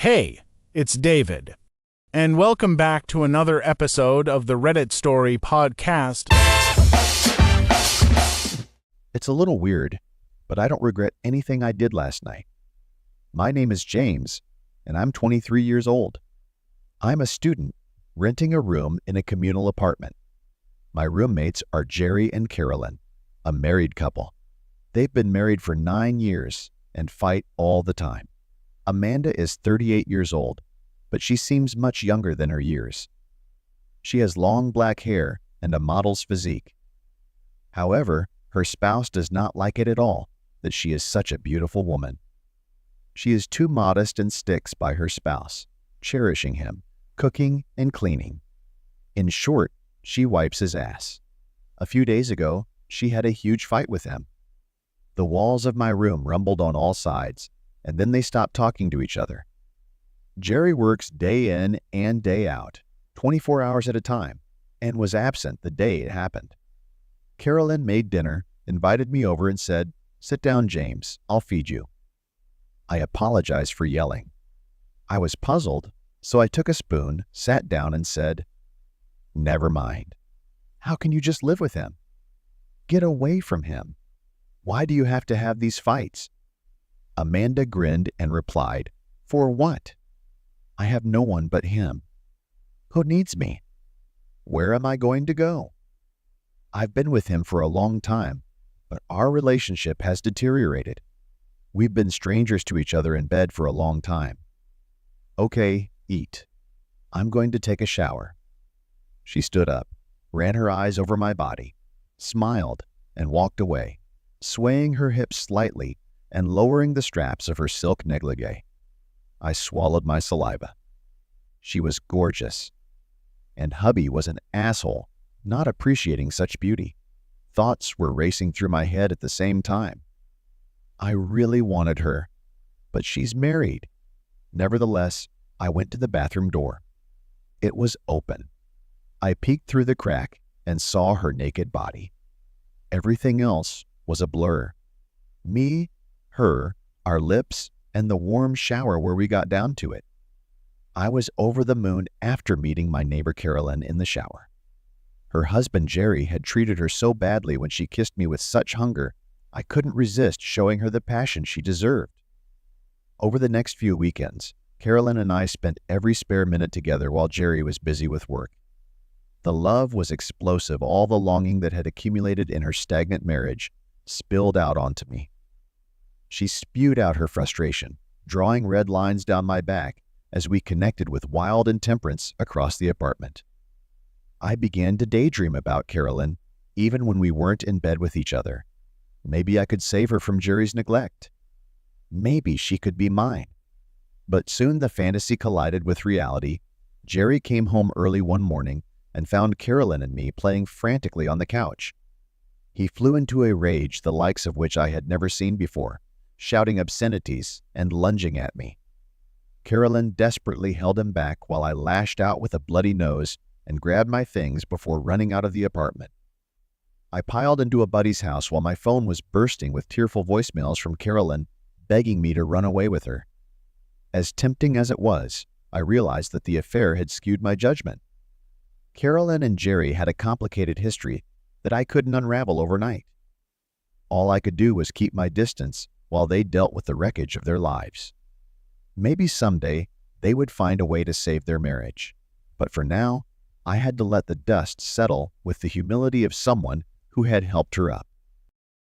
Hey, it's David, and welcome back to another episode of the Reddit Story podcast. It's a little weird, but I don't regret anything I did last night. My name is James, and I'm 23 years old. I'm a student renting a room in a communal apartment. My roommates are Jerry and Carolyn, a married couple. They've been married for 9 years and fight all the time. Amanda is 38 years old, but she seems much younger than her years. She has long black hair and a model's physique. However, her spouse does not like it at all that she is such a beautiful woman. She is too modest and sticks by her spouse, cherishing him, cooking and cleaning. In short, she wipes his ass. A few days ago, she had a huge fight with him. The walls of my room rumbled on all sides, and then they stopped talking to each other. Jerry works day in and day out, 24 hours at a time, and was absent the day it happened. Carolyn made dinner, invited me over, and said, "Sit down, James, I'll feed you." I apologized for yelling. I was puzzled, so I took a spoon, sat down, and said, "Never mind. How can you just live with him? Get away from him. Why do you have to have these fights?" Amanda grinned and replied, "For what? I have no one but him. Who needs me? Where am I going to go? I've been with him for a long time, but our relationship has deteriorated. We've been strangers to each other in bed for a long time. Okay, eat. I'm going to take a shower." She stood up, ran her eyes over my body, smiled, and walked away, swaying her hips slightly and lowering the straps of her silk negligee. I swallowed my saliva. She was gorgeous. And hubby was an asshole, not appreciating such beauty. Thoughts were racing through my head at the same time. I really wanted her, but she's married. Nevertheless, I went to the bathroom door. It was open. I peeked through the crack and saw her naked body. Everything else was a blur. Me, her, our lips, and the warm shower where we got down to it. I was over the moon after meeting my neighbor Carolyn in the shower. Her husband Jerry had treated her so badly when she kissed me with such hunger, I couldn't resist showing her the passion she deserved. Over the next few weekends, Carolyn and I spent every spare minute together while Jerry was busy with work. The love was explosive. All the longing that had accumulated in her stagnant marriage spilled out onto me. She spewed out her frustration, drawing red lines down my back as we connected with wild intemperance across the apartment. I began to daydream about Carolyn, even when we weren't in bed with each other. Maybe I could save her from Jerry's neglect. Maybe she could be mine. But soon the fantasy collided with reality. Jerry came home early one morning and found Carolyn and me playing frantically on the couch. He flew into a rage the likes of which I had never seen before, shouting obscenities and lunging at me. Carolyn desperately held him back while I lashed out with a bloody nose and grabbed my things before running out of the apartment. I piled into a buddy's house while my phone was bursting with tearful voicemails from Carolyn begging me to run away with her. As tempting as it was, I realized that the affair had skewed my judgment. Carolyn and Jerry had a complicated history that I couldn't unravel overnight. All I could do was keep my distance while they dealt with the wreckage of their lives. Maybe someday they would find a way to save their marriage, but for now, I had to let the dust settle with the humility of someone who had helped her up.